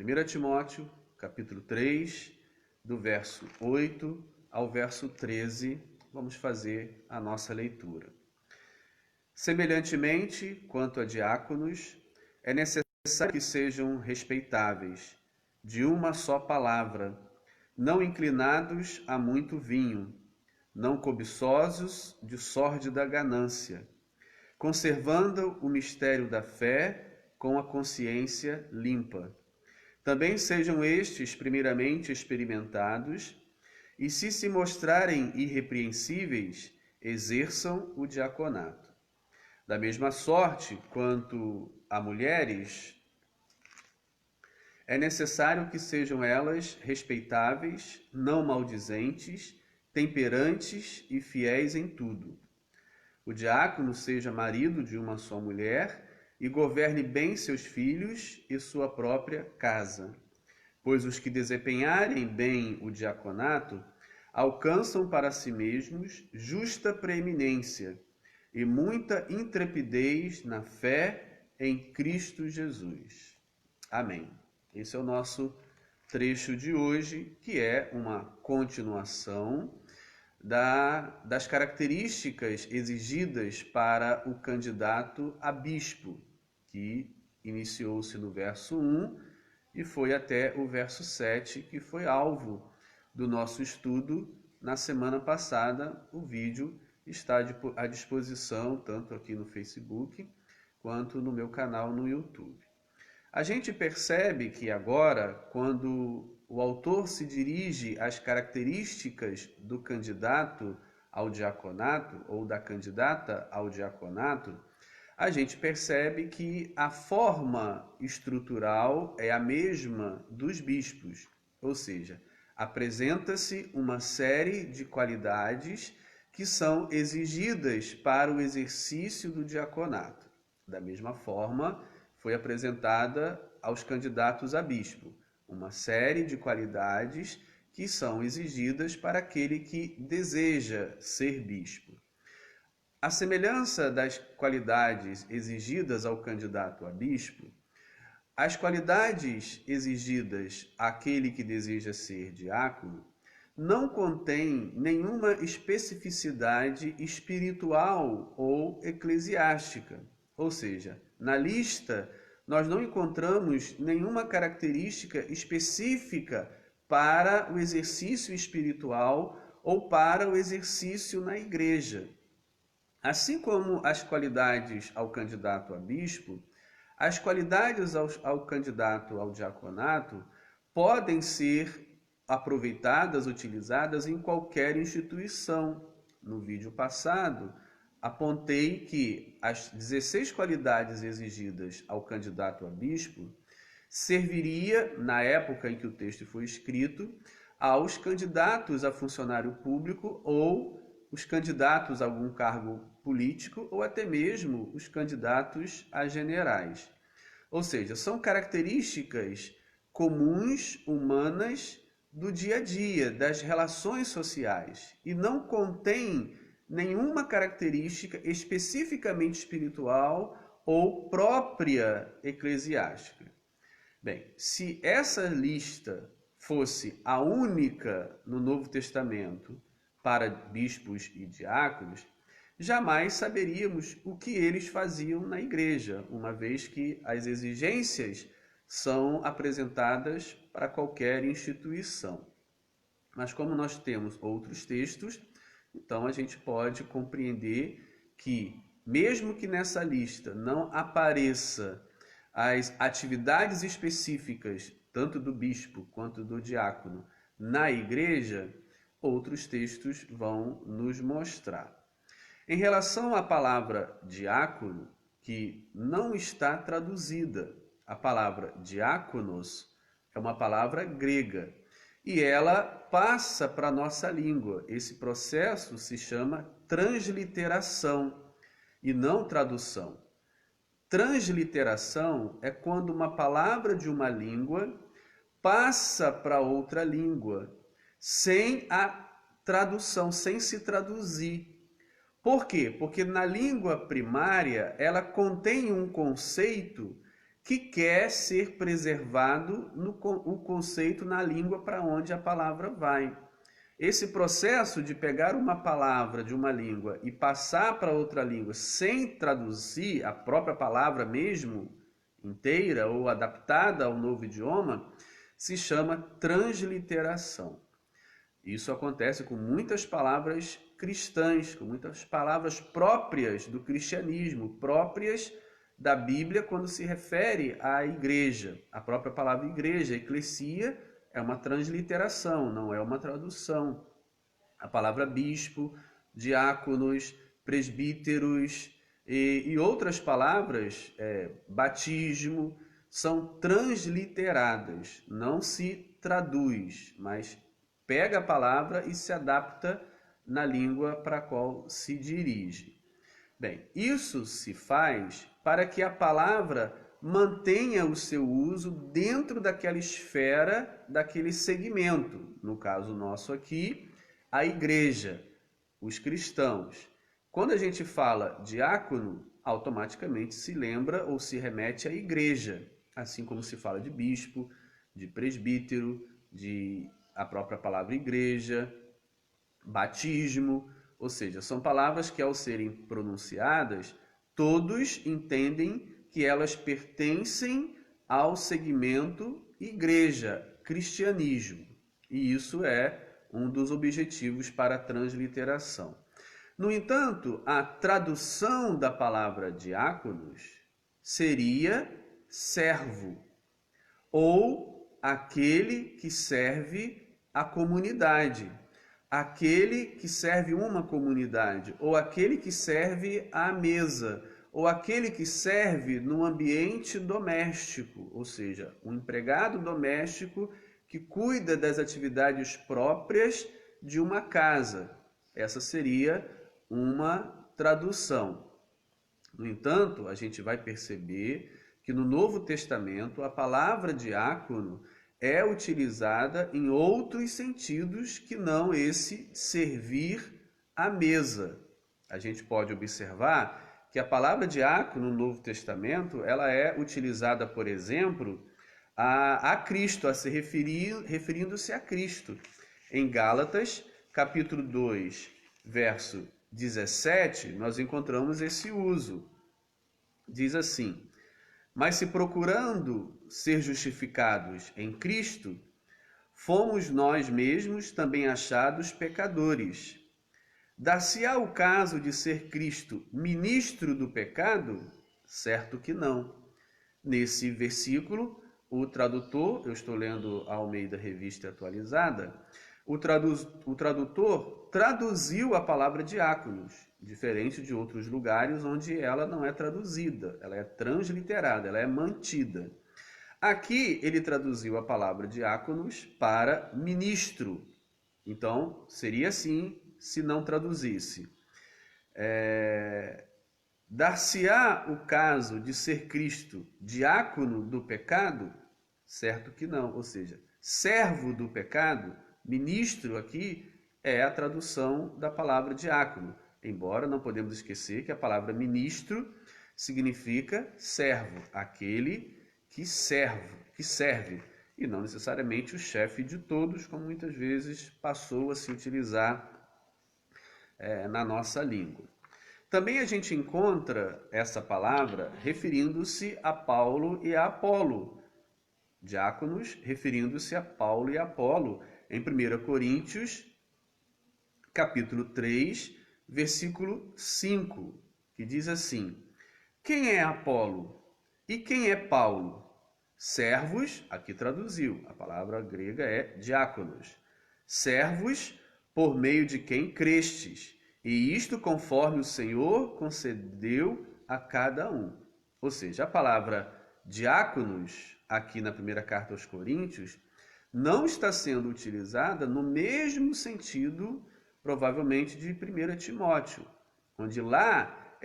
1 Timóteo, capítulo 3, do verso 8 ao verso 13, vamos fazer a nossa leitura. Semelhantemente, quanto a diáconos, é necessário que sejam respeitáveis, de uma só palavra, não inclinados a muito vinho, não cobiçosos de sórdida ganância, conservando o mistério da fé com a consciência limpa. Também sejam estes primeiramente experimentados, e se mostrarem irrepreensíveis, exerçam o diaconato. Da mesma sorte, quanto a mulheres, é necessário que sejam elas respeitáveis, não maldizentes, temperantes e fiéis em tudo. O diácono seja marido de uma só mulher e governe bem seus filhos e sua própria casa. Pois os que desempenharem bem o diaconato alcançam para si mesmos justa preeminência e muita intrepidez na fé em Cristo Jesus. Amém. Esse é o nosso trecho de hoje, que é uma continuação das características exigidas para o candidato a bispo, que iniciou-se no verso 1 e foi até o verso 7, que foi alvo do nosso estudo na semana passada. O vídeo está à disposição tanto aqui no Facebook quanto no meu canal no YouTube. A gente percebe que agora, quando o autor se dirige às características do candidato ao diaconato ou da candidata ao diaconato, a gente percebe que a forma estrutural é a mesma dos bispos, ou seja, apresenta-se uma série de qualidades que são exigidas para o exercício do diaconato. Da mesma forma, foi apresentada aos candidatos a bispo uma série de qualidades que são exigidas para aquele que deseja ser bispo. A semelhança das qualidades exigidas ao candidato a bispo, as qualidades exigidas àquele que deseja ser diácono não contêm nenhuma especificidade espiritual ou eclesiástica. Ou seja, na lista nós não encontramos nenhuma característica específica para o exercício espiritual ou para o exercício na igreja. Assim como as qualidades ao candidato a bispo, as qualidades ao candidato ao diaconato podem ser aproveitadas, utilizadas em qualquer instituição. No vídeo passado, apontei que as 16 qualidades exigidas ao candidato a bispo serviria, na época em que o texto foi escrito, aos candidatos a funcionário público ou os candidatos a algum cargo político ou até mesmo os candidatos a generais. Ou seja, são características comuns, humanas, do dia a dia, das relações sociais, e não contém nenhuma característica especificamente espiritual ou própria eclesiástica. Bem, se essa lista fosse a única no Novo Testamento para bispos e diáconos, jamais saberíamos o que eles faziam na igreja, uma vez que as exigências são apresentadas para qualquer instituição. Mas como nós temos outros textos, então a gente pode compreender que, mesmo que nessa lista não apareça as atividades específicas, tanto do bispo quanto do diácono, na igreja, outros textos vão nos mostrar. Em relação à palavra diácono, que não está traduzida, a palavra diáconos é uma palavra grega e ela passa para a nossa língua. Esse processo se chama transliteração e não tradução. Transliteração é quando uma palavra de uma língua passa para outra língua sem a tradução, sem se traduzir. Por quê? Porque na língua primária ela contém um conceito que quer ser preservado o conceito na língua para onde a palavra vai. Esse processo de pegar uma palavra de uma língua e passar para outra língua sem traduzir a própria palavra mesmo, inteira ou adaptada ao novo idioma, se chama transliteração. Isso acontece com muitas palavras cristãs, com muitas palavras próprias do cristianismo, próprias da Bíblia quando se refere à igreja. A própria palavra igreja, eclesia, é uma transliteração, não é uma tradução. A palavra bispo, diáconos, presbíteros e outras palavras, batismo, são transliteradas, não se traduz, mas pega a palavra e se adapta na língua para a qual se dirige. Bem, isso se faz para que a palavra mantenha o seu uso dentro daquela esfera, daquele segmento. No caso nosso aqui, a igreja, os cristãos. Quando a gente fala diácono, automaticamente se lembra ou se remete à igreja, assim como se fala de bispo, de presbítero, de a própria palavra igreja, batismo, ou seja, são palavras que ao serem pronunciadas, todos entendem que elas pertencem ao segmento igreja, cristianismo. E isso é um dos objetivos para a transliteração. No entanto, a tradução da palavra diáconos seria servo, ou aquele que serve a comunidade, aquele que serve uma comunidade, ou aquele que serve à mesa, ou aquele que serve no ambiente doméstico, ou seja, um empregado doméstico que cuida das atividades próprias de uma casa. Essa seria uma tradução. No entanto, a gente vai perceber que no Novo Testamento a palavra diácono é utilizada em outros sentidos que não esse servir à mesa. A gente pode observar que a palavra diácono no Novo Testamento ela é utilizada, por exemplo, a Cristo, a se referindo-se a Cristo. Em Gálatas, capítulo 2, verso 17, nós encontramos esse uso. Diz assim: mas se procurando ser justificados em Cristo, fomos nós mesmos também achados pecadores. Dar-se-á o caso de ser Cristo ministro do pecado? Certo que não. Nesse versículo, o tradutor, eu estou lendo a Almeida Revista Atualizada, o tradutor traduziu a palavra diáconos, diferente de outros lugares onde ela não é traduzida, ela é transliterada, ela é mantida. Aqui ele traduziu a palavra diáconos para ministro. Então, seria assim se não traduzisse. Dar-se-á o caso de ser Cristo diácono do pecado? Certo que não, ou seja, servo do pecado, ministro aqui é a tradução da palavra diácono, embora não podemos esquecer que a palavra ministro significa servo, aquele que serve, e não necessariamente o chefe de todos, como muitas vezes passou a se utilizar na nossa língua. Também a gente encontra essa palavra referindo-se a Paulo e a Apolo. Diáconos referindo-se a Paulo e a Apolo em 1 Coríntios, capítulo 3, versículo 5, que diz assim: quem é Apolo e quem é Paulo? Servos, aqui traduziu, a palavra grega é diáconos. Servos por meio de quem crestes, e isto conforme o Senhor concedeu a cada um. Ou seja, a palavra diáconos, aqui na primeira carta aos Coríntios, não está sendo utilizada no mesmo sentido, provavelmente, de 1 Timóteo, onde lá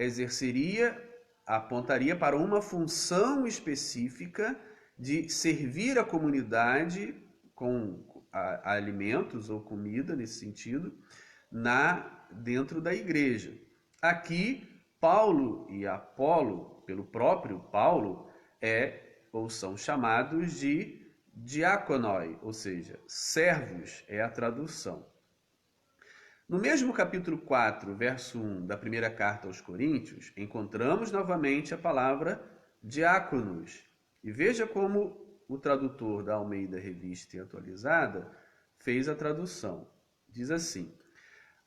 apontaria para uma função específica de servir a comunidade com alimentos ou comida, nesse sentido, dentro da igreja. Aqui, Paulo e Apolo, pelo próprio Paulo, é ou são chamados de diaconoi, ou seja, servos, é a tradução. No mesmo capítulo 4, verso 1 da primeira carta aos Coríntios, encontramos novamente a palavra diáconos. E veja como o tradutor da Almeida Revista e Atualizada fez a tradução. Diz assim: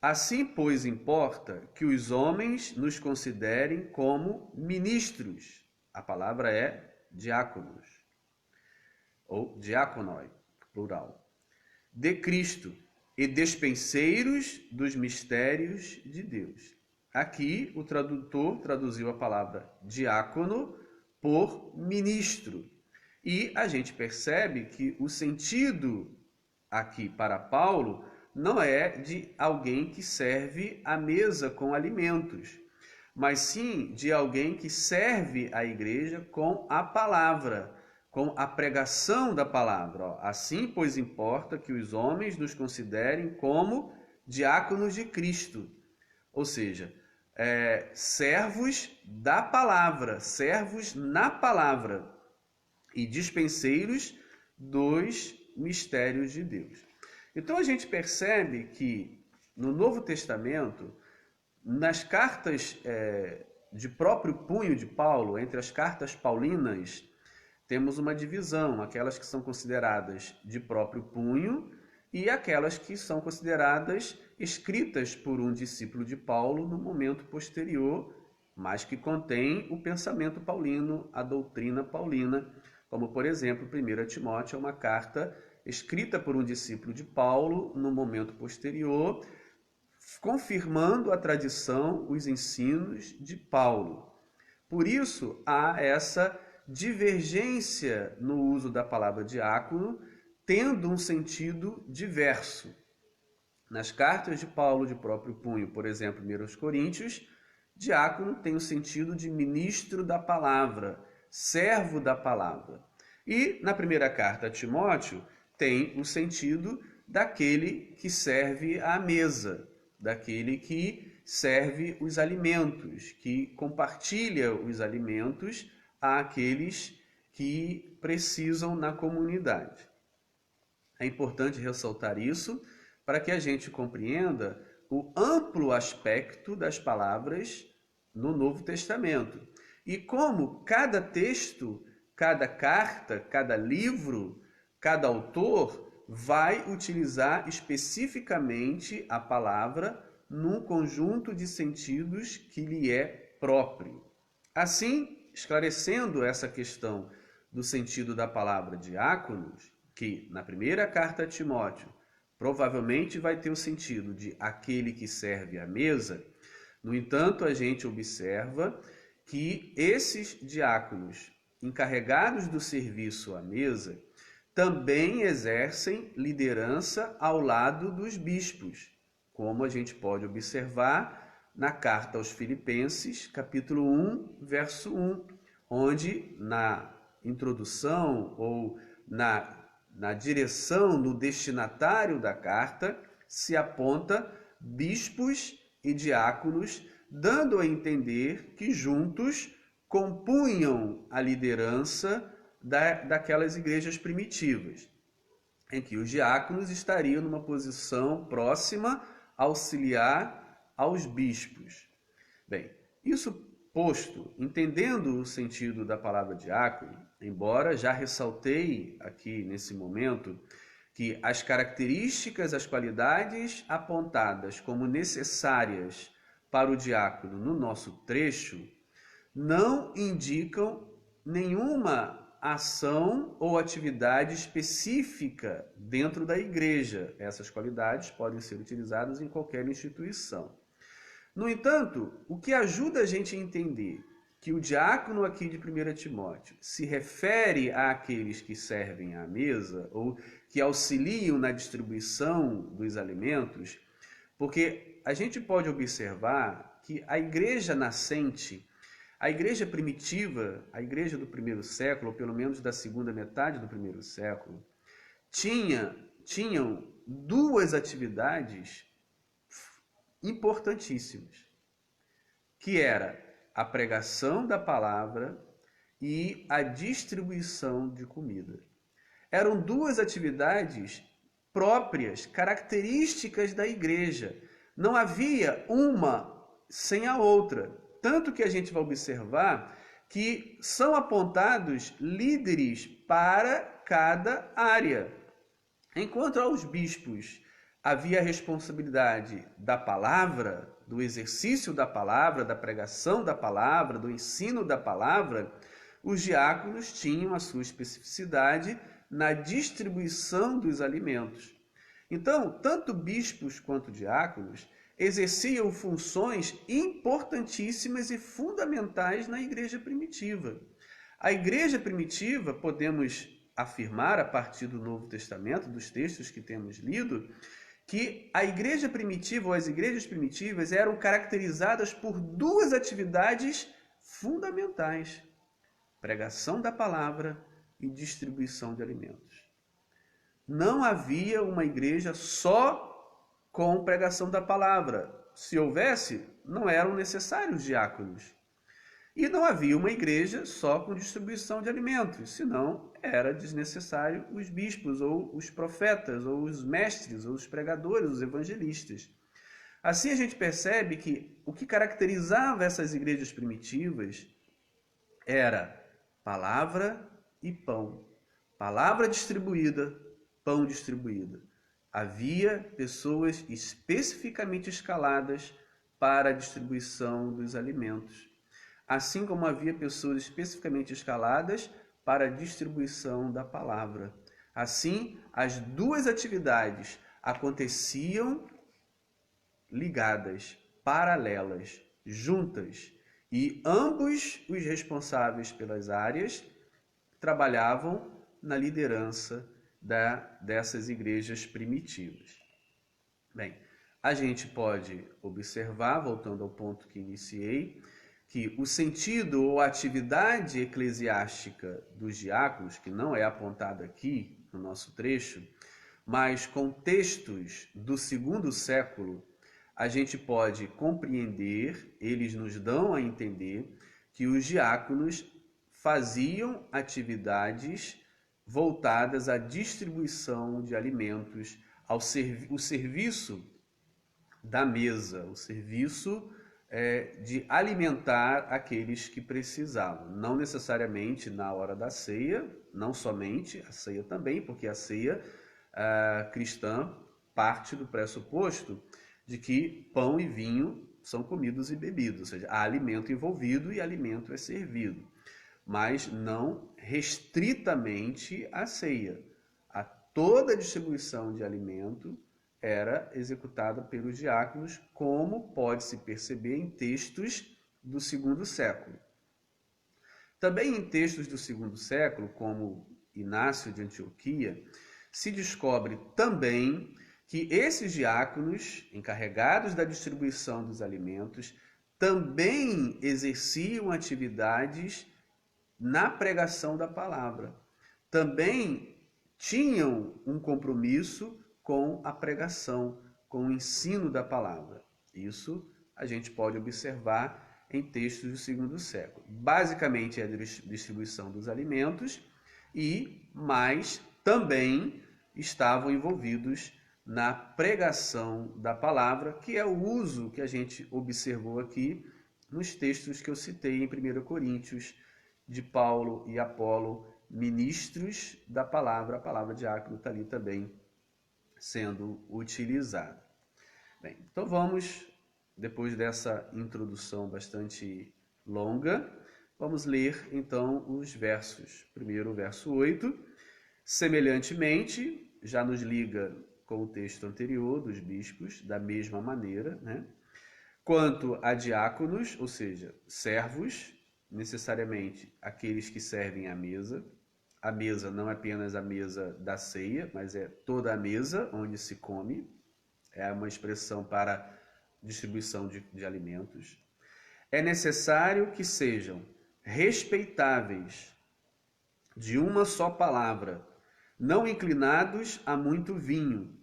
assim, pois, importa que os homens nos considerem como ministros. A palavra é diáconos, ou diaconoi, plural, de Cristo, e despenseiros dos mistérios de Deus. Aqui o tradutor traduziu a palavra diácono por ministro. E a gente percebe que o sentido aqui para Paulo não é de alguém que serve à mesa com alimentos, mas sim de alguém que serve a igreja com a palavra, com a pregação da palavra. Assim, pois, importa que os homens nos considerem como diáconos de Cristo, ou seja, servos da palavra, servos na palavra e dispenseiros dos mistérios de Deus. Então a gente percebe que no Novo Testamento, nas cartas de próprio punho de Paulo, entre as cartas paulinas, temos uma divisão, aquelas que são consideradas de próprio punho e aquelas que são consideradas escritas por um discípulo de Paulo no momento posterior, mas que contém o pensamento paulino, a doutrina paulina, como, por exemplo, 1 Timóteo é uma carta escrita por um discípulo de Paulo no momento posterior, confirmando a tradição, os ensinos de Paulo. Por isso, há essa divergência no uso da palavra diácono, tendo um sentido diverso. Nas cartas de Paulo de próprio punho, por exemplo, 1 Coríntios, diácono tem o sentido de ministro da palavra, servo da palavra. E na primeira carta a Timóteo, tem o sentido daquele que serve à mesa, daquele que serve os alimentos, que compartilha os alimentos àqueles que precisam na comunidade. É importante ressaltar isso para que a gente compreenda o amplo aspecto das palavras no Novo Testamento e como cada texto, cada carta, cada livro, cada autor vai utilizar especificamente a palavra num conjunto de sentidos que lhe é próprio. Assim, esclarecendo essa questão do sentido da palavra diáconos, que na primeira carta a Timóteo provavelmente vai ter o sentido de aquele que serve à mesa, no entanto, a gente observa que esses diáconos encarregados do serviço à mesa também exercem liderança ao lado dos bispos, como a gente pode observar na carta aos Filipenses, capítulo 1, verso 1, onde na introdução ou na direção, no destinatário da carta, se aponta bispos e diáconos, dando a entender que juntos compunham a liderança daquelas igrejas primitivas, em que os diáconos estariam numa posição próxima, auxiliar aos bispos. Bem, isso posto, entendendo o sentido da palavra diácono, embora já ressaltei aqui nesse momento que as características, as qualidades apontadas como necessárias para o diácono no nosso trecho não indicam nenhuma ação ou atividade específica dentro da igreja. Essas qualidades podem ser utilizadas em qualquer instituição. No entanto, o que ajuda a gente a entender que o diácono aqui de 1 Timóteo se refere àqueles que servem à mesa ou que auxiliam na distribuição dos alimentos, porque a gente pode observar que a igreja nascente, a igreja primitiva, a igreja do primeiro século, ou pelo menos da segunda metade do primeiro século, tinham duas atividades importantíssimas, que era a pregação da palavra e a distribuição de comida. Eram duas atividades próprias, características da igreja. Não havia uma sem a outra. Tanto que a gente vai observar que são apontados líderes para cada área. Enquanto aos bispos havia a responsabilidade da palavra, do exercício da palavra, da pregação da palavra, do ensino da palavra, os diáconos tinham a sua especificidade na distribuição dos alimentos. Então, tanto bispos quanto diáconos exerciam funções importantíssimas e fundamentais na igreja primitiva. A igreja primitiva, podemos afirmar a partir do Novo Testamento, dos textos que temos lido, que a igreja primitiva ou as igrejas primitivas eram caracterizadas por duas atividades fundamentais: pregação da palavra e distribuição de alimentos. Não havia uma igreja só com pregação da palavra. Se houvesse, não eram necessários diáconos. E não havia uma igreja só com distribuição de alimentos, senão era desnecessário os bispos, ou os profetas, ou os mestres, ou os pregadores, os evangelistas. Assim a gente percebe que o que caracterizava essas igrejas primitivas era palavra e pão. Palavra distribuída, pão distribuído. Havia pessoas especificamente escaladas para a distribuição dos alimentos, assim como havia pessoas especificamente escaladas para a distribuição da palavra. Assim, as duas atividades aconteciam ligadas, paralelas, juntas, e ambos os responsáveis pelas áreas trabalhavam na liderança dessas igrejas primitivas. Bem, a gente pode observar, voltando ao ponto que iniciei, que o sentido ou a atividade eclesiástica dos diáconos, que não é apontada aqui no nosso trecho, mas com textos do segundo século, a gente pode compreender, eles nos dão a entender, que os diáconos faziam atividades voltadas à distribuição de alimentos, o serviço da mesa, o serviço de alimentar aqueles que precisavam. Não necessariamente na hora da ceia, não somente, a ceia também, porque a ceia cristã parte do pressuposto de que pão e vinho são comidos e bebidos, ou seja, há alimento envolvido e alimento é servido, mas não restritamente a ceia. Toda a distribuição de alimento era executada pelos diáconos, como pode-se perceber em textos do segundo século. Também em textos do segundo século, como Inácio de Antioquia, se descobre também que esses diáconos, encarregados da distribuição dos alimentos, também exerciam atividades na pregação da palavra. Também tinham um compromisso com a pregação, com o ensino da palavra. Isso a gente pode observar em textos do segundo século. Basicamente é a distribuição dos alimentos, mas também estavam envolvidos na pregação da palavra, que é o uso que a gente observou aqui nos textos que eu citei em 1 Coríntios, de Paulo e Apolo, ministros da palavra. A palavra diácono está ali também sendo utilizada. Bem, então vamos, depois dessa introdução bastante longa, vamos ler então os versos. Primeiro o verso 8, semelhantemente, já nos liga com o texto anterior dos bispos, da mesma maneira, né? Quanto a diáconos, ou seja, servos, necessariamente aqueles que servem à mesa. A mesa não é apenas a mesa da ceia, mas é toda a mesa onde se come. É uma expressão para distribuição de alimentos. É necessário que sejam respeitáveis, de uma só palavra, não inclinados a muito vinho,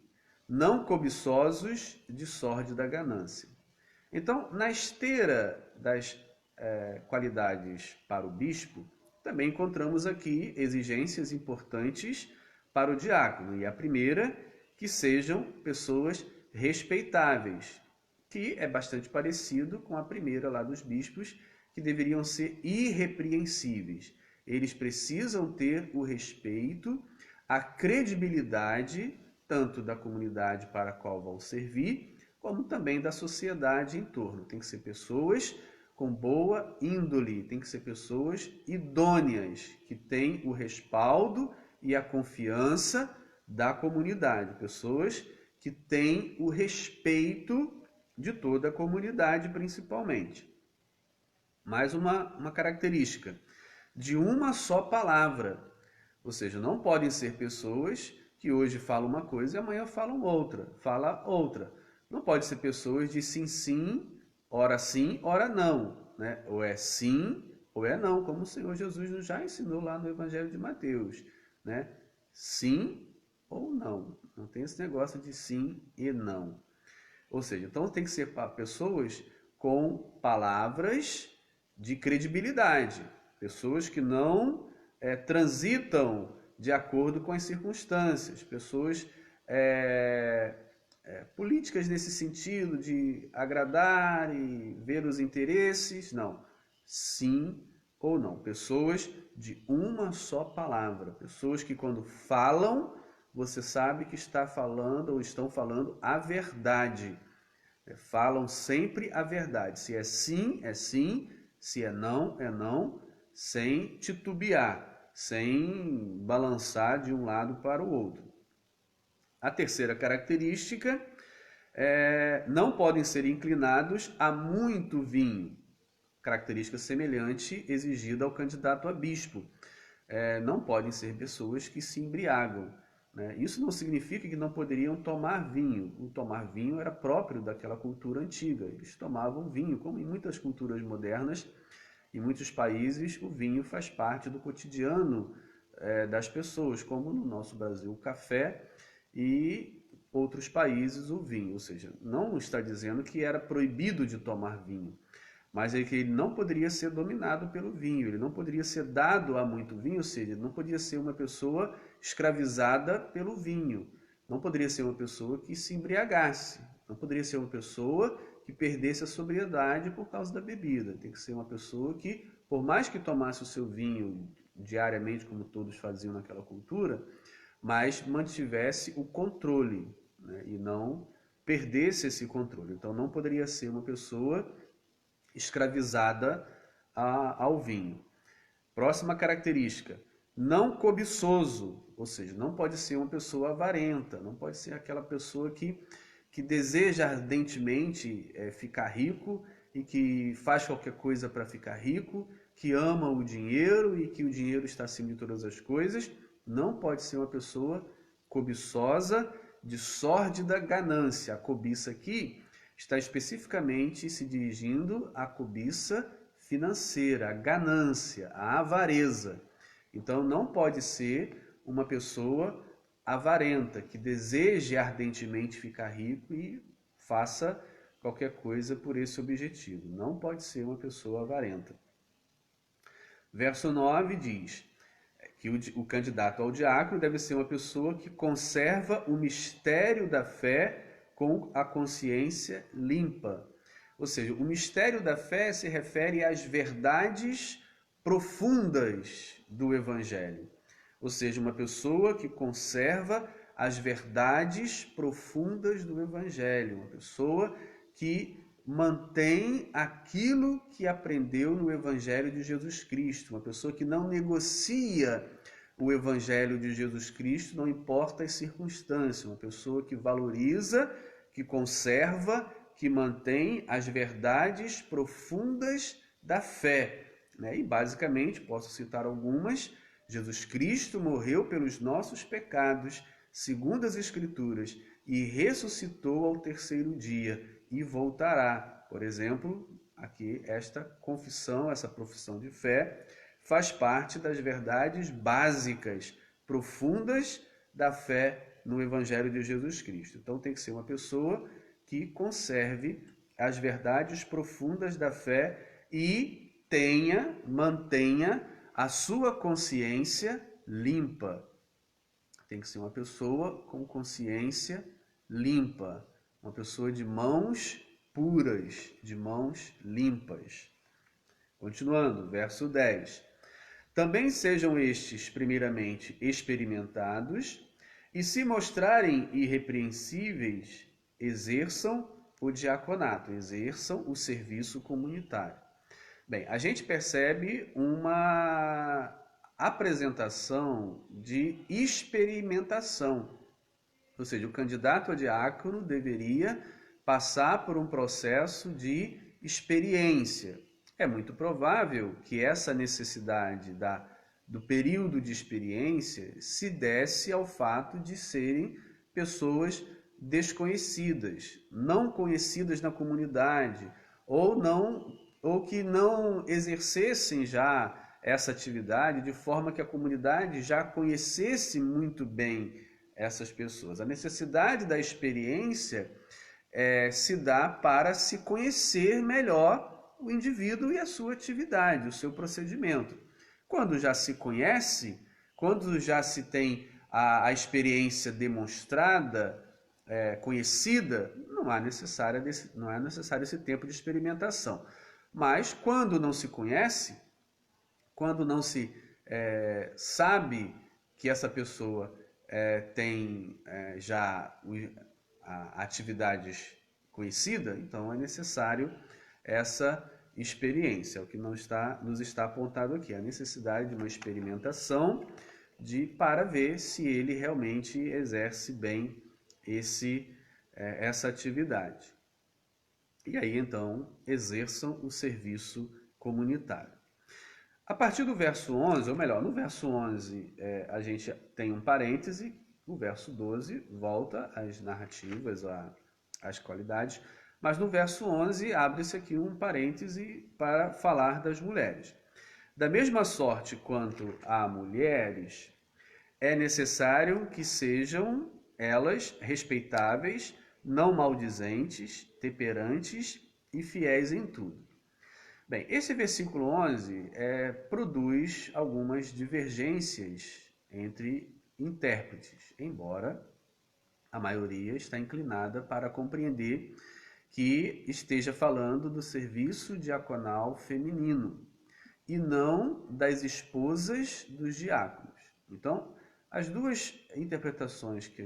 não cobiçosos de sórdida ganância. Então, na esteira das qualidades para o bispo, também encontramos aqui exigências importantes para o diácono. E a primeira, que sejam pessoas respeitáveis, que é bastante parecido com a primeira lá dos bispos, que deveriam ser irrepreensíveis. Eles precisam ter o respeito, a credibilidade, tanto da comunidade para a qual vão servir, como também da sociedade em torno. Tem que ser pessoas com boa índole, tem que ser pessoas idôneas, que têm o respaldo e a confiança da comunidade, pessoas que têm o respeito de toda a comunidade, principalmente. Mais uma característica, de uma só palavra, ou seja, não podem ser pessoas que hoje falam uma coisa e amanhã falam outra, fala outra. Não pode ser pessoas de sim, ora não, né? Ou é sim ou é não, como o Senhor Jesus nos já ensinou lá no Evangelho de Mateus, né? Sim ou não. Não tem esse negócio de sim e não. Ou seja, então tem que ser pessoas com palavras de credibilidade, pessoas que não transitam de acordo com as circunstâncias, pessoas políticas nesse sentido de agradar e ver os interesses, não. Sim ou não. Pessoas de uma só palavra, pessoas que quando falam, você sabe que está falando ou estão falando a verdade. Falam sempre a verdade. Se é sim, se é não, sem titubear, sem balançar de um lado para o outro. A terceira característica não podem ser inclinados a muito vinho, característica semelhante exigida ao candidato a bispo. Não podem ser pessoas que se embriagam. Né? Isso não significa que não poderiam tomar vinho. O tomar vinho era próprio daquela cultura antiga. Eles tomavam vinho, como em muitas culturas modernas, em muitos países, o vinho faz parte do cotidiano das pessoas, como no nosso Brasil o café e outros países o vinho. Ou seja, não está dizendo que era proibido de tomar vinho, mas é que ele não poderia ser dominado pelo vinho, ele não poderia ser dado a muito vinho, ou seja, ele não poderia ser uma pessoa escravizada pelo vinho, não poderia ser uma pessoa que se embriagasse, não poderia ser uma pessoa que perdesse a sobriedade por causa da bebida. Tem que ser uma pessoa que, por mais que tomasse o seu vinho diariamente, como todos faziam naquela cultura, mas mantivesse o controle, né, e não perdesse esse controle. Então não poderia ser uma pessoa escravizada ao vinho. Próxima característica, não cobiçoso, ou seja, não pode ser uma pessoa avarenta, não pode ser aquela pessoa que deseja ardentemente ficar rico e que faz qualquer coisa para ficar rico, que ama o dinheiro e que o dinheiro está acima de todas as coisas. Não pode ser uma pessoa cobiçosa, de sórdida ganância. A cobiça aqui está especificamente se dirigindo à cobiça financeira, à ganância, à avareza. Então não pode ser uma pessoa avarenta, que deseje ardentemente ficar rico e faça qualquer coisa por esse objetivo. Não pode ser uma pessoa avarenta. Verso 9 diz que o candidato ao diácono deve ser uma pessoa que conserva o mistério da fé com a consciência limpa. Ou seja, o mistério da fé se refere às verdades profundas do Evangelho. Ou seja, uma pessoa que conserva as verdades profundas do Evangelho, uma pessoa que mantém aquilo que aprendeu no Evangelho de Jesus Cristo, uma pessoa que não negocia o Evangelho de Jesus Cristo, não importa as circunstâncias, uma pessoa que valoriza, que conserva, que mantém as verdades profundas da fé. Né? E basicamente, posso citar algumas: Jesus Cristo morreu pelos nossos pecados, segundo as Escrituras, e ressuscitou ao terceiro dia, e voltará. Por exemplo, aqui esta confissão, essa profissão de fé, faz parte das verdades básicas, profundas da fé no Evangelho de Jesus Cristo. Então tem que ser uma pessoa que conserve as verdades profundas da fé e mantenha a sua consciência limpa. Tem que ser uma pessoa com consciência limpa, uma pessoa de mãos puras, de mãos limpas. Continuando, verso 10. Também sejam estes, primeiramente, experimentados, e se mostrarem irrepreensíveis, exerçam o diaconato, exerçam o serviço comunitário. Bem, a gente percebe uma apresentação de experimentação, ou seja, o candidato a diácono deveria passar por um processo de experiência. É muito provável que essa necessidade do período de experiência se desse ao fato de serem pessoas desconhecidas, não conhecidas na comunidade, ou que não exercessem já essa atividade de forma que a comunidade já conhecesse muito bem essas pessoas. A necessidade da experiência se dá para se conhecer melhor o indivíduo e a sua atividade, o seu procedimento. Quando já se conhece, quando já se tem a experiência demonstrada, conhecida, não é necessário esse tempo de experimentação. Mas quando não se conhece, quando não se sabe que essa pessoa tem já atividades conhecidas, então é necessário essa experiência, o que nos está apontado aqui, a necessidade de uma experimentação para ver se ele realmente exerce bem essa atividade. E aí, então, exerçam o serviço comunitário. A partir do verso 11, ou melhor, no verso 11 a gente tem um parêntese, no verso 12 volta às narrativas, às qualidades, mas no verso 11 abre-se aqui um parêntese para falar das mulheres. Da mesma sorte quanto a mulheres, é necessário que sejam elas respeitáveis, não maldizentes, temperantes e fiéis em tudo. Bem, esse versículo 11 produz algumas divergências entre intérpretes, embora a maioria está inclinada para compreender que esteja falando do serviço diaconal feminino e não das esposas dos diáconos. Então, as duas interpretações que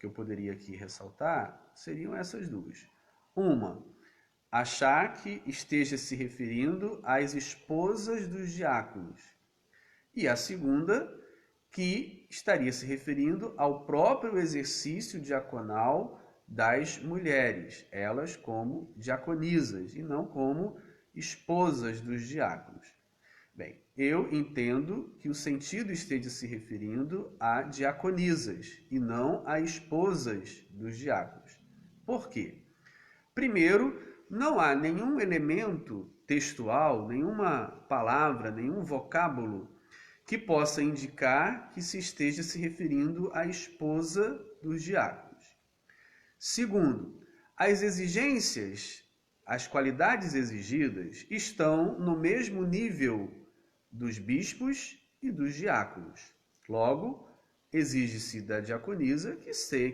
eu poderia aqui ressaltar seriam essas duas. Uma, achar que esteja se referindo às esposas dos diáconos. E a segunda, que estaria se referindo ao próprio exercício diaconal das mulheres, elas como diaconisas e não como esposas dos diáconos. Bem, eu entendo que o sentido esteja se referindo a diaconisas e não a esposas dos diáconos. Por quê? Primeiro, não há nenhum elemento textual, nenhuma palavra, nenhum vocábulo que possa indicar que se esteja se referindo à esposa dos diáconos. Segundo, as exigências, as qualidades exigidas estão no mesmo nível dos bispos e dos diáconos. Logo, exige-se da diaconisa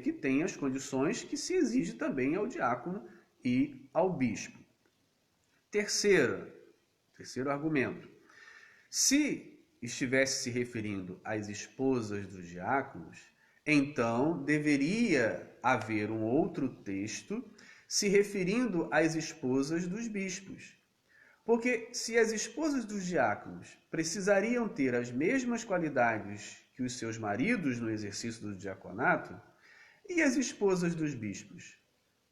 que tenha as condições que se exige também ao diácono e ao bispo. Terceiro argumento. Se estivesse se referindo às esposas dos diáconos, então deveria haver um outro texto se referindo às esposas dos bispos. Porque se as esposas dos diáconos precisariam ter as mesmas qualidades que os seus maridos no exercício do diaconato, e as esposas dos bispos?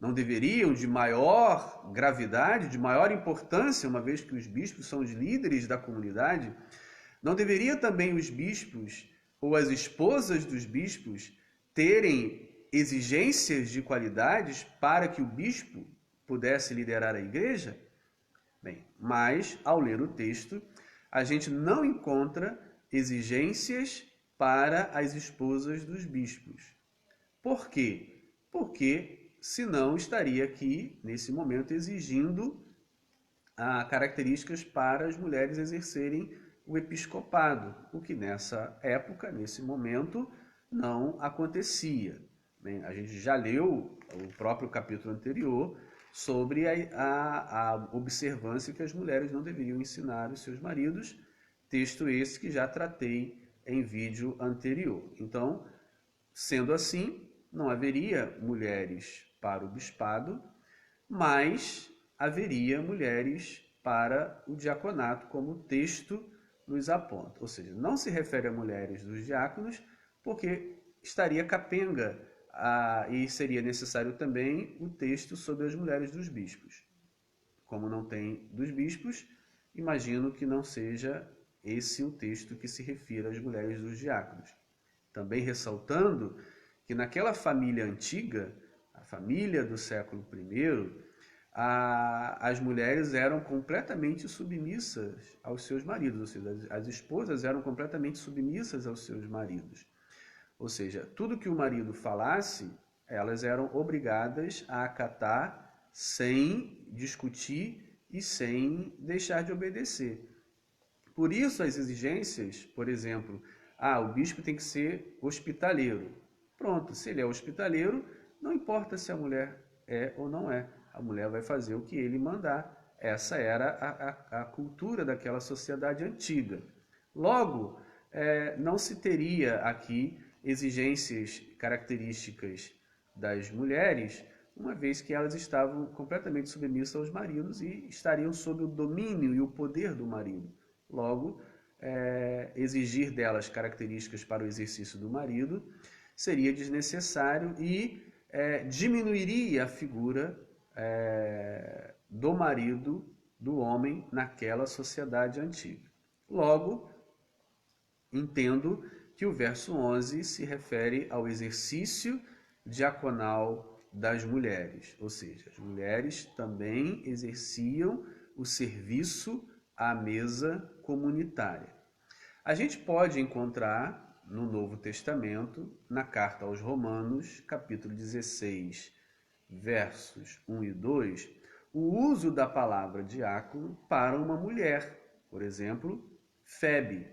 Não deveriam de maior gravidade, de maior importância, uma vez que os bispos são os líderes da comunidade, não deveria também os bispos ou as esposas dos bispos terem exigências de qualidades para que o bispo pudesse liderar a igreja? Bem, mas ao ler o texto, a gente não encontra exigências para as esposas dos bispos. Por quê? Porque senão estaria aqui, nesse momento, exigindo características para as mulheres exercerem o episcopado, o que nessa época, nesse momento, não acontecia. A gente já leu o próprio capítulo anterior sobre a observância que as mulheres não deveriam ensinar os seus maridos, texto esse que já tratei em vídeo anterior. Então, sendo assim, não haveria mulheres para o bispado, mas haveria mulheres para o diaconato, como o texto nos aponta. Ou seja, não se refere a mulheres dos diáconos, porque estaria capenga e seria necessário também o texto sobre as mulheres dos bispos. Como não tem dos bispos, imagino que não seja esse o texto que se refira às mulheres dos diáconos. Também ressaltando que naquela família antiga, a família do século I, as mulheres eram completamente submissas aos seus maridos, ou seja, as esposas eram completamente submissas aos seus maridos. Ou seja, tudo que o marido falasse, elas eram obrigadas a acatar sem discutir e sem deixar de obedecer. Por isso as exigências, por exemplo, o bispo tem que ser hospitaleiro. Pronto, se ele é hospitaleiro, não importa se a mulher é ou não é. A mulher vai fazer o que ele mandar. Essa era a cultura daquela sociedade antiga. Logo, não se teria aqui exigências características das mulheres, uma vez que elas estavam completamente submissas aos maridos e estariam sob o domínio e o poder do marido. Logo, exigir delas características para o exercício do marido seria desnecessário e diminuiria a figura do marido, do homem, naquela sociedade antiga. Logo, entendo que o verso 11 se refere ao exercício diaconal das mulheres, ou seja, as mulheres também exerciam o serviço à mesa comunitária. A gente pode encontrar no Novo Testamento, na carta aos Romanos, capítulo 16, versos 1 e 2, o uso da palavra diácono para uma mulher, por exemplo, Febe.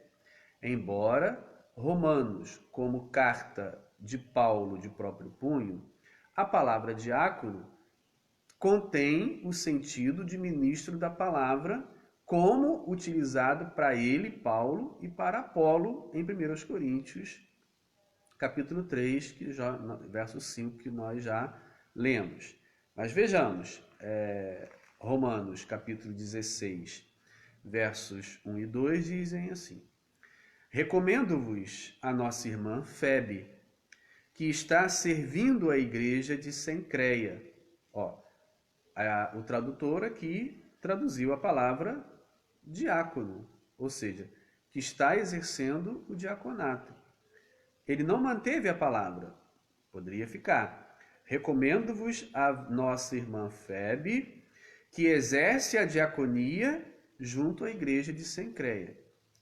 Embora Romanos, como carta de Paulo de próprio punho, a palavra diácono contém o sentido de ministro da palavra, como utilizado para ele, Paulo, e para Apolo em 1 Coríntios, capítulo 3, verso 5, que nós já lemos. Mas vejamos, Romanos, capítulo 16, versos 1 e 2, dizem assim: recomendo-vos a nossa irmã Febe, que está servindo a igreja de Cencreia. O tradutor aqui traduziu a palavra diácono, ou seja, que está exercendo o diaconato. Ele não manteve a palavra, poderia ficar. Recomendo-vos a nossa irmã Febe, que exerce a diaconia junto à igreja de Cencreia.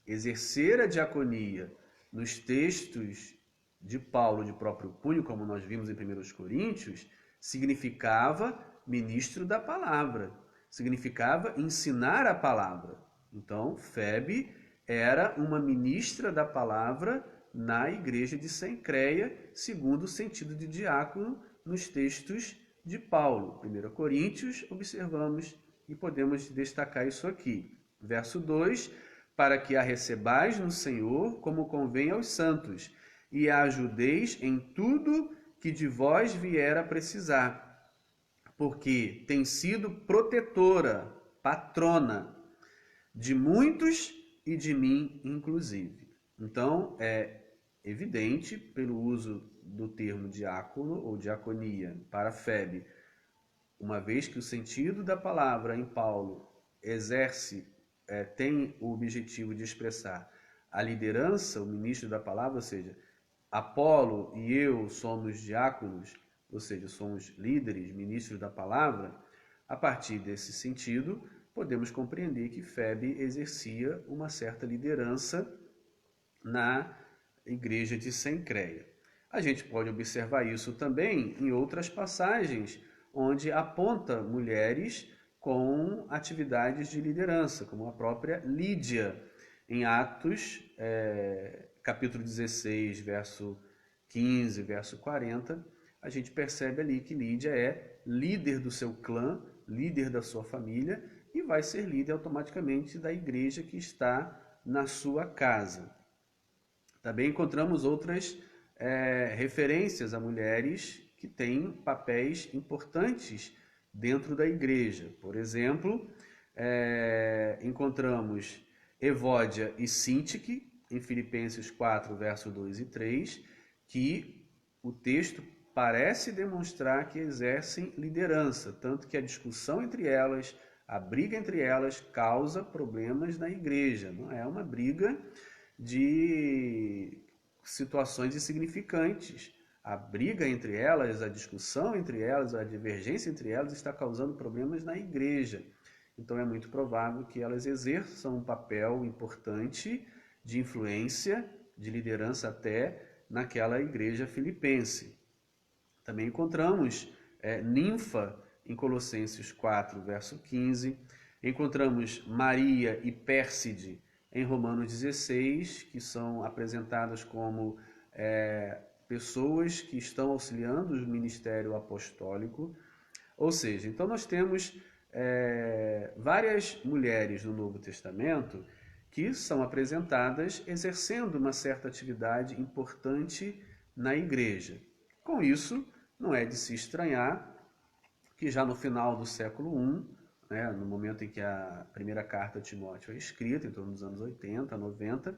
Exercer a diaconia nos textos de Paulo de próprio punho, como nós vimos em 1 Coríntios, significava ministro da palavra, significava ensinar a palavra. Então, Febe era uma ministra da palavra na igreja de Cencreia, segundo o sentido de diácono nos textos de Paulo. 1 Coríntios, observamos e podemos destacar isso aqui. Verso 2, para que a recebais no Senhor como convém aos santos, e a ajudeis em tudo que de vós vier a precisar, porque tem sido protetora, patrona, de muitos e de mim inclusive. Então, é evidente, pelo uso do termo diácono ou diaconia para Febe, uma vez que o sentido da palavra em Paulo tem o objetivo de expressar a liderança, o ministro da palavra, ou seja, Apolo e eu somos diáconos, ou seja, somos líderes, ministros da palavra. A partir desse sentido, podemos compreender que Febe exercia uma certa liderança na igreja de Cencreia. A gente pode observar isso também em outras passagens, onde aponta mulheres com atividades de liderança, como a própria Lídia, Em Atos, capítulo 16, verso 15, verso 40, a gente percebe ali que Lídia é líder do seu clã, líder da sua família, e vai ser líder automaticamente da igreja que está na sua casa. Também encontramos outras referências a mulheres que têm papéis importantes dentro da igreja. Por exemplo, encontramos Evódia e Sintique, em Filipenses 4, verso 2 e 3, que o texto parece demonstrar que exercem liderança, tanto que a discussão entre elas, a briga entre elas, causa problemas na igreja. Não é uma briga de situações insignificantes. A briga entre elas, a discussão entre elas, a divergência entre elas está causando problemas na igreja. Então é muito provável que elas exerçam um papel importante de influência, de liderança até naquela igreja filipense. Também encontramos Ninfa em Colossenses 4, verso 15. Encontramos Maria e Pérside em Romanos 16, que são apresentadas como pessoas que estão auxiliando o ministério apostólico. Ou seja, então nós temos várias mulheres no Novo Testamento que são apresentadas exercendo uma certa atividade importante na igreja. Com isso, não é de se estranhar que já no final do século I, no momento em que a primeira carta a Timóteo é escrita, em torno dos anos 80, 90,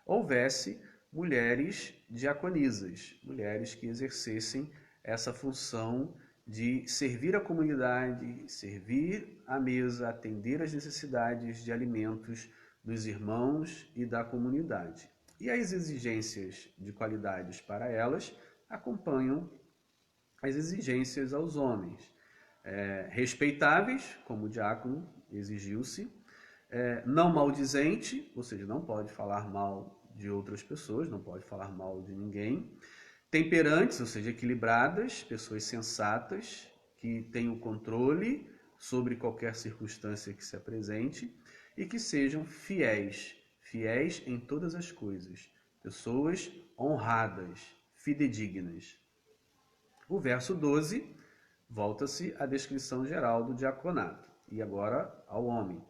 houvesse mulheres diaconisas, mulheres que exercessem essa função de servir a comunidade, servir à mesa, atender às necessidades de alimentos dos irmãos e da comunidade. E as exigências de qualidades para elas acompanham as exigências aos homens. Respeitáveis, como o diácono exigiu-se, não maldizente, ou seja, não pode falar mal de outras pessoas, não pode falar mal de ninguém, temperantes, ou seja, equilibradas, pessoas sensatas, que têm o controle sobre qualquer circunstância que se apresente, e que sejam fiéis, fiéis em todas as coisas, pessoas honradas, fidedignas. O verso 12 volta-se à descrição geral do diaconato, e agora ao homem.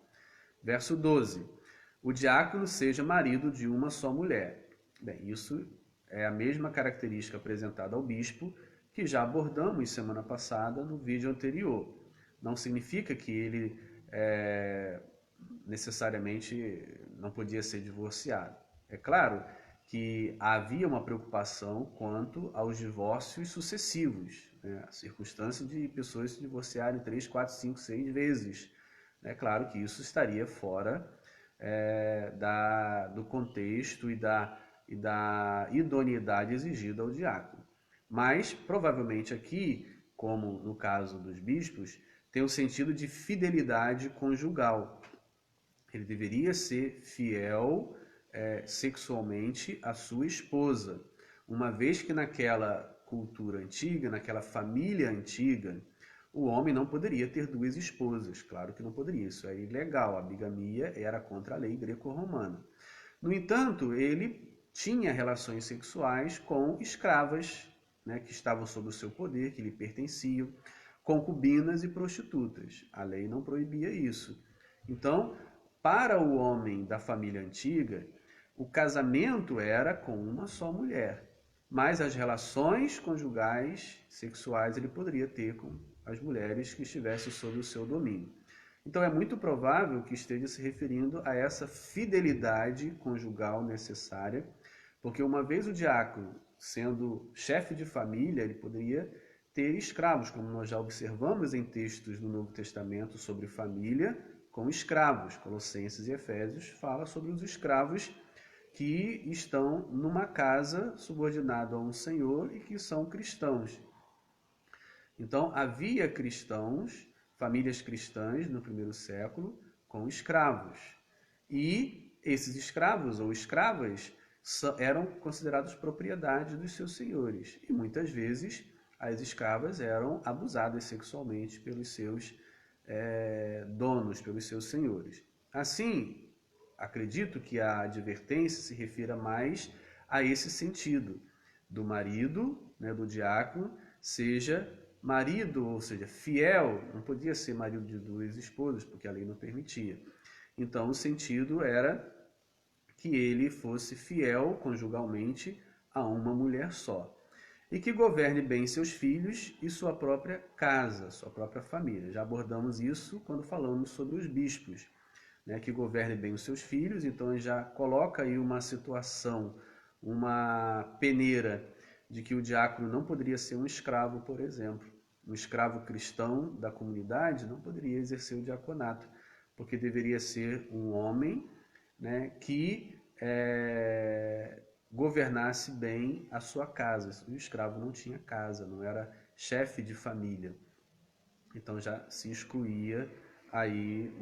Verso 12: o diácono seja marido de uma só mulher. Bem, isso é a mesma característica apresentada ao bispo que já abordamos semana passada no vídeo anterior. Não significa que ele necessariamente não podia ser divorciado. É claro que havia uma preocupação quanto aos divórcios sucessivos, a circunstância de pessoas se divorciarem 3, 4, 5, 6 vezes. É claro que isso estaria fora do contexto e da idoneidade exigida ao diácono. Mas, provavelmente aqui, como no caso dos bispos, tem o sentido de fidelidade conjugal. Ele deveria ser fiel sexualmente à sua esposa, uma vez que naquela cultura antiga, naquela família antiga, o homem não poderia ter duas esposas. Claro que não poderia, isso é ilegal. A bigamia era contra a lei greco-romana. No entanto, ele tinha relações sexuais com escravas, que estavam sob o seu poder, que lhe pertenciam, concubinas e prostitutas. A lei não proibia isso. Então, para o homem da família antiga, o casamento era com uma só mulher, mas as relações conjugais, sexuais, ele poderia ter com as mulheres que estivessem sob o seu domínio. Então é muito provável que esteja se referindo a essa fidelidade conjugal necessária, porque uma vez o diácono, sendo chefe de família, ele poderia ter escravos, como nós já observamos em textos do Novo Testamento sobre família com escravos. Colossenses e Efésios fala sobre os escravos que estão numa casa subordinado a um senhor e que são cristãos. Então havia cristãos, famílias cristãs no primeiro século com escravos. E esses escravos ou escravas eram considerados propriedade dos seus senhores. E muitas vezes as escravas eram abusadas sexualmente pelos seus donos, pelos seus senhores. Assim, acredito que a advertência se refira mais a esse sentido, do marido, né, do diácono, seja marido, ou seja, fiel, não podia ser marido de duas esposas, porque a lei não permitia. Então, o sentido era que ele fosse fiel conjugalmente a uma mulher só. E que governe bem seus filhos e sua própria casa, sua própria família. Já abordamos isso quando falamos sobre os bispos, né, que governe bem os seus filhos, então ele já coloca aí uma situação, uma peneira de que o diácono não poderia ser um escravo, por exemplo. Um escravo cristão da comunidade não poderia exercer o diaconato, porque deveria ser um homem, né, que governasse bem a sua casa. O escravo não tinha casa, não era chefe de família. Então já se excluía aí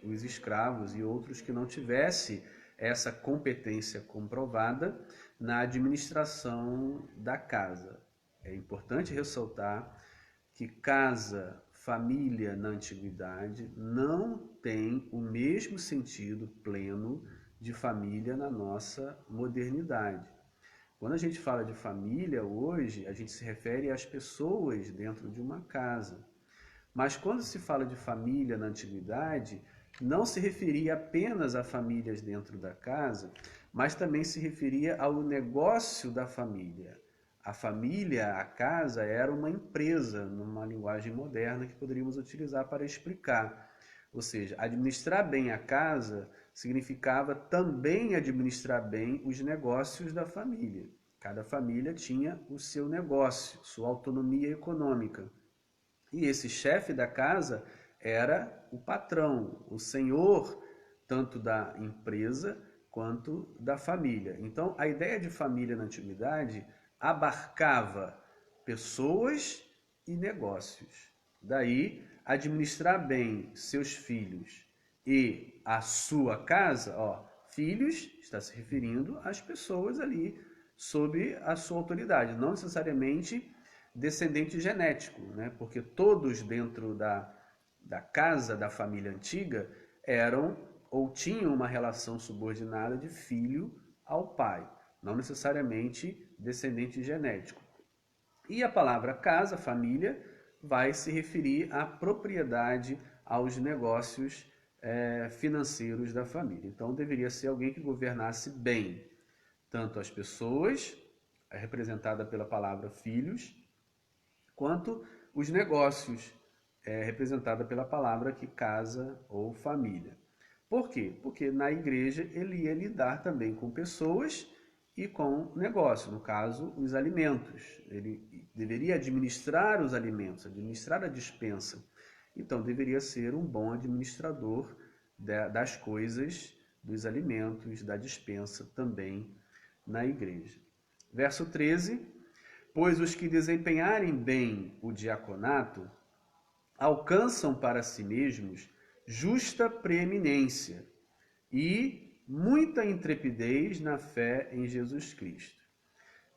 os escravos e outros que não tivesse essa competência comprovada na administração da casa. É importante ressaltar que casa, família na antiguidade não tem o mesmo sentido pleno de família na nossa modernidade. Quando a gente fala de família hoje, a gente se refere às pessoas dentro de uma casa. Mas quando se fala de família na antiguidade, não se referia apenas a famílias dentro da casa, mas também se referia ao negócio da família. A família, a casa, era uma empresa, numa linguagem moderna que poderíamos utilizar para explicar. Ou seja, administrar bem a casa significava também administrar bem os negócios da família. Cada família tinha o seu negócio, sua autonomia econômica. E esse chefe da casa era o patrão, o senhor, tanto da empresa quanto da família. Então, a ideia de família na antiguidade abarcava pessoas e negócios. Daí, administrar bem seus filhos e a sua casa, filhos está se referindo às pessoas ali sob a sua autoridade, não necessariamente descendente genético, né? Porque todos dentro da casa da família antiga eram ou tinham uma relação subordinada de filho ao pai, não necessariamente descendente genético. E a palavra casa, família, vai se referir à propriedade, aos negócios financeiros da família. Então deveria ser alguém que governasse bem tanto as pessoas, representada pela palavra filhos, quanto os negócios, representada pela palavra que casa ou família. Por quê? Porque na igreja ele ia lidar também com pessoas e com negócio, no caso, os alimentos. Ele deveria administrar os alimentos, administrar a despensa. Então, deveria ser um bom administrador das coisas, dos alimentos, da despensa também na igreja. Verso 13: pois os que desempenharem bem o diaconato alcançam para si mesmos justa preeminência e muita intrepidez na fé em Jesus Cristo.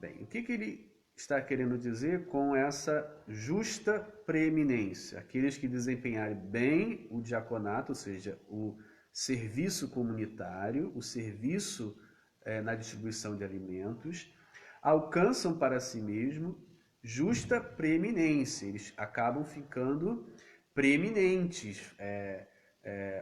Bem, o que ele está querendo dizer com essa justa preeminência? Aqueles que desempenharem bem o diaconato, ou seja, o serviço comunitário, o serviço na distribuição de alimentos, alcançam para si mesmo justa preeminência. Eles acabam ficando preeminentes,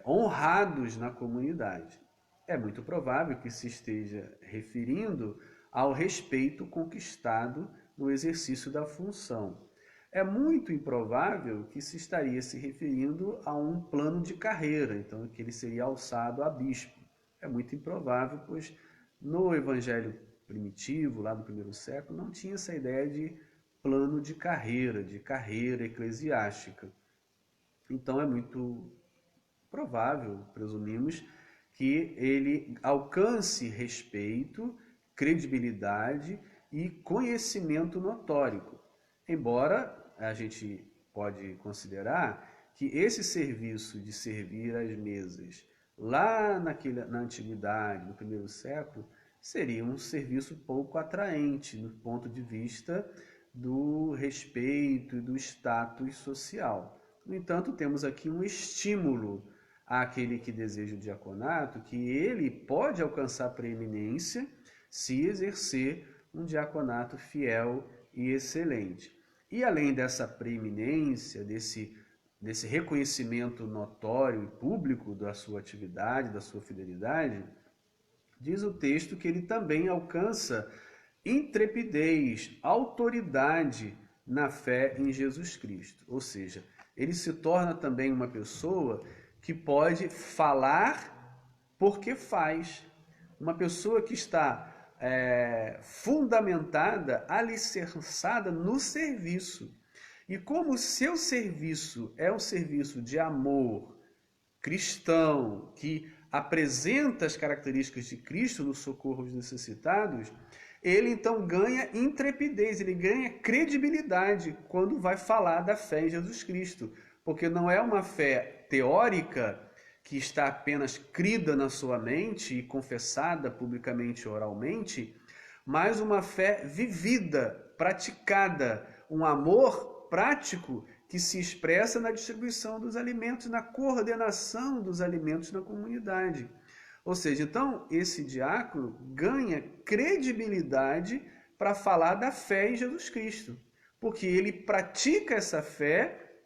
honrados na comunidade. É muito provável que se esteja referindo ao respeito conquistado no exercício da função. É muito improvável que se estaria se referindo a um plano de carreira, então que ele seria alçado a bispo. É muito improvável, pois no Evangelho primitivo, lá do primeiro século, não tinha essa ideia de plano de carreira eclesiástica. Então é muito provável, presumimos, que ele alcance respeito, credibilidade e conhecimento notórico. Embora a gente pode considerar que esse serviço de servir às mesas lá na antiguidade, no primeiro século, seria um serviço pouco atraente do ponto de vista do respeito e do status social. No entanto, temos aqui um estímulo àquele que deseja o diaconato que ele pode alcançar preeminência se exercer um diaconato fiel e excelente. E além dessa preeminência, desse reconhecimento notório e público da sua atividade, da sua fidelidade, diz o texto que ele também alcança intrepidez, autoridade na fé em Jesus Cristo. Ou seja, ele se torna também uma pessoa que pode falar porque faz. Uma pessoa que está fundamentada, alicerçada no serviço. E como o seu serviço é um serviço de amor cristão, que apresenta as características de Cristo no socorro aos necessitados, ele então ganha intrepidez, ele ganha credibilidade quando vai falar da fé em Jesus Cristo, porque não é uma fé teórica que está apenas crida na sua mente e confessada publicamente oralmente, mas uma fé vivida, praticada, um amor prático que se expressa na distribuição dos alimentos, na coordenação dos alimentos na comunidade. Ou seja, então, esse diácono ganha credibilidade para falar da fé em Jesus Cristo, porque ele pratica essa fé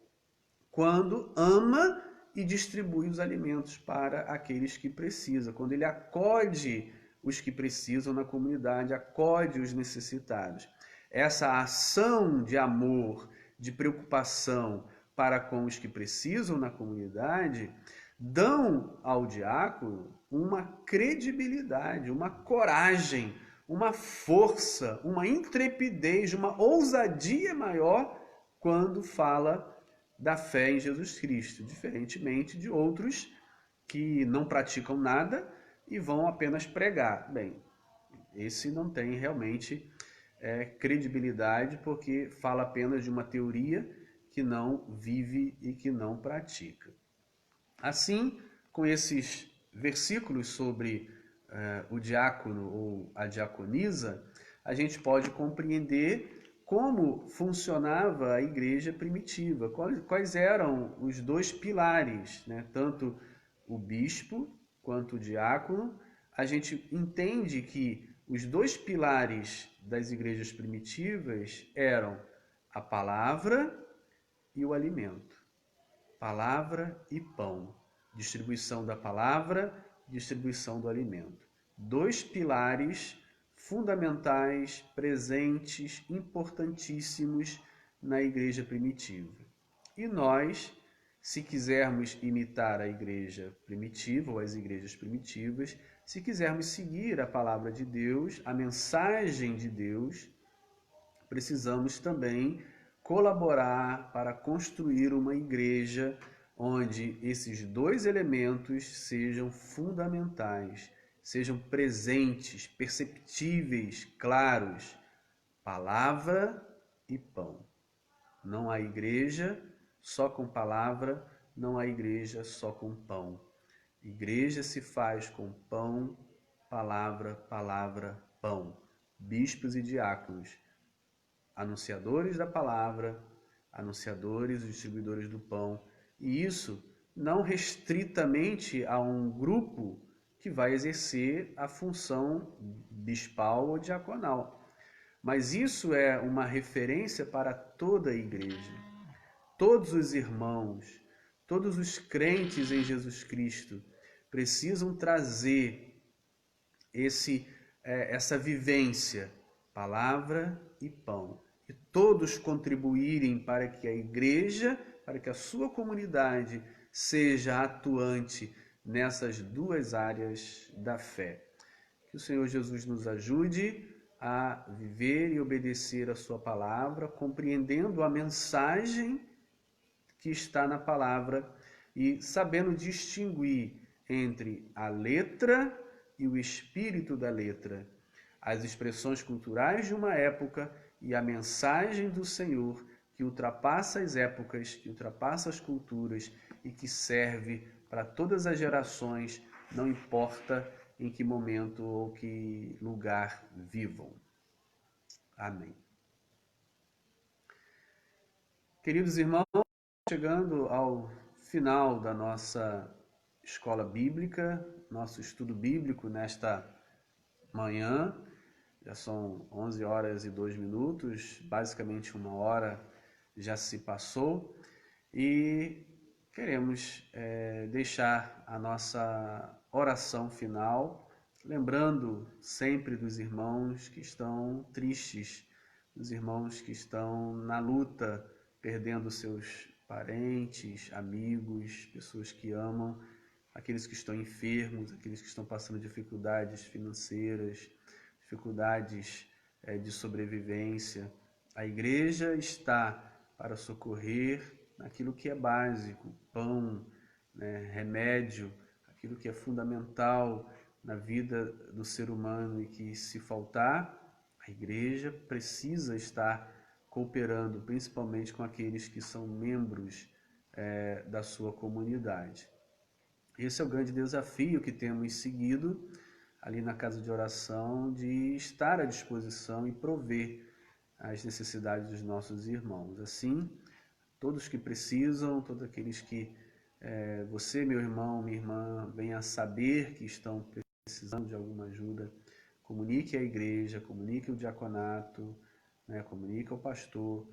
quando ama e distribui os alimentos para aqueles que precisam, quando ele acode os que precisam na comunidade, acode os necessitados. Essa ação de amor, de preocupação para com os que precisam na comunidade, dão ao diácono uma credibilidade, uma coragem, uma força, uma intrepidez, uma ousadia maior quando fala da fé em Jesus Cristo, diferentemente de outros que não praticam nada e vão apenas pregar. Bem, esse não tem realmente credibilidade porque fala apenas de uma teoria que não vive e que não pratica. Assim, com esses versículos sobre o diácono ou a diaconisa, a gente pode compreender como funcionava a igreja primitiva, quais eram os dois pilares, né? Tanto o bispo quanto o diácono. A gente entende que os dois pilares das igrejas primitivas eram a palavra e o alimento. Palavra e pão. Distribuição da palavra, distribuição do alimento. Dois pilares fundamentais, presentes, importantíssimos na igreja primitiva. E nós, se quisermos imitar a igreja primitiva ou as igrejas primitivas, se quisermos seguir a palavra de Deus, a mensagem de Deus, precisamos também colaborar para construir uma igreja onde esses dois elementos sejam fundamentais, sejam presentes, perceptíveis, claros, palavra e pão. Não há igreja só com palavra, não há igreja só com pão. Igreja se faz com pão, palavra, palavra, pão. Bispos e diáconos, anunciadores da palavra, anunciadores e distribuidores do pão. E isso não restritamente a um grupo que vai exercer a função bispal ou diaconal. Mas isso é uma referência para toda a igreja. Todos os irmãos, todos os crentes em Jesus Cristo precisam trazer essa vivência, palavra e pão. E todos contribuírem para que a igreja, para que a sua comunidade seja atuante nessas duas áreas da fé. Que o Senhor Jesus nos ajude a viver e obedecer a sua palavra, compreendendo a mensagem que está na palavra e sabendo distinguir entre a letra e o espírito da letra, as expressões culturais de uma época e a mensagem do Senhor que ultrapassa as épocas, que ultrapassa as culturas e que serve para todas as gerações, não importa em que momento ou que lugar vivam. Amém. Queridos irmãos, chegando ao final da nossa escola bíblica, nosso estudo bíblico nesta manhã. Já são 11 horas e 2 minutos, basicamente 1 hora já se passou e queremos deixar a nossa oração final, lembrando sempre dos irmãos que estão tristes, dos irmãos que estão na luta, perdendo seus parentes, amigos, pessoas que amam, aqueles que estão enfermos, aqueles que estão passando dificuldades financeiras, dificuldades de sobrevivência. A igreja está para socorrer naquilo que é básico, pão, né, remédio, aquilo que é fundamental na vida do ser humano e que, se faltar, a igreja precisa estar cooperando, principalmente com aqueles que são membros da sua comunidade. Esse é o grande desafio que temos seguido ali na casa de oração, de estar à disposição e prover as necessidades dos nossos irmãos. Assim, todos que precisam, todos aqueles que você, meu irmão, minha irmã, venha saber que estão precisando de alguma ajuda, comunique à igreja, comunique ao diaconato, né, comunique ao pastor,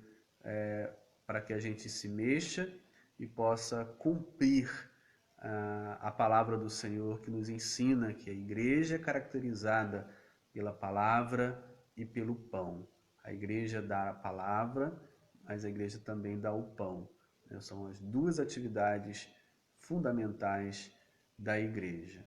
para que a gente se mexa e possa cumprir a palavra do Senhor, que nos ensina que a igreja é caracterizada pela palavra e pelo pão. A igreja dá a palavra, mas a igreja também dá o pão. São as duas atividades fundamentais da igreja.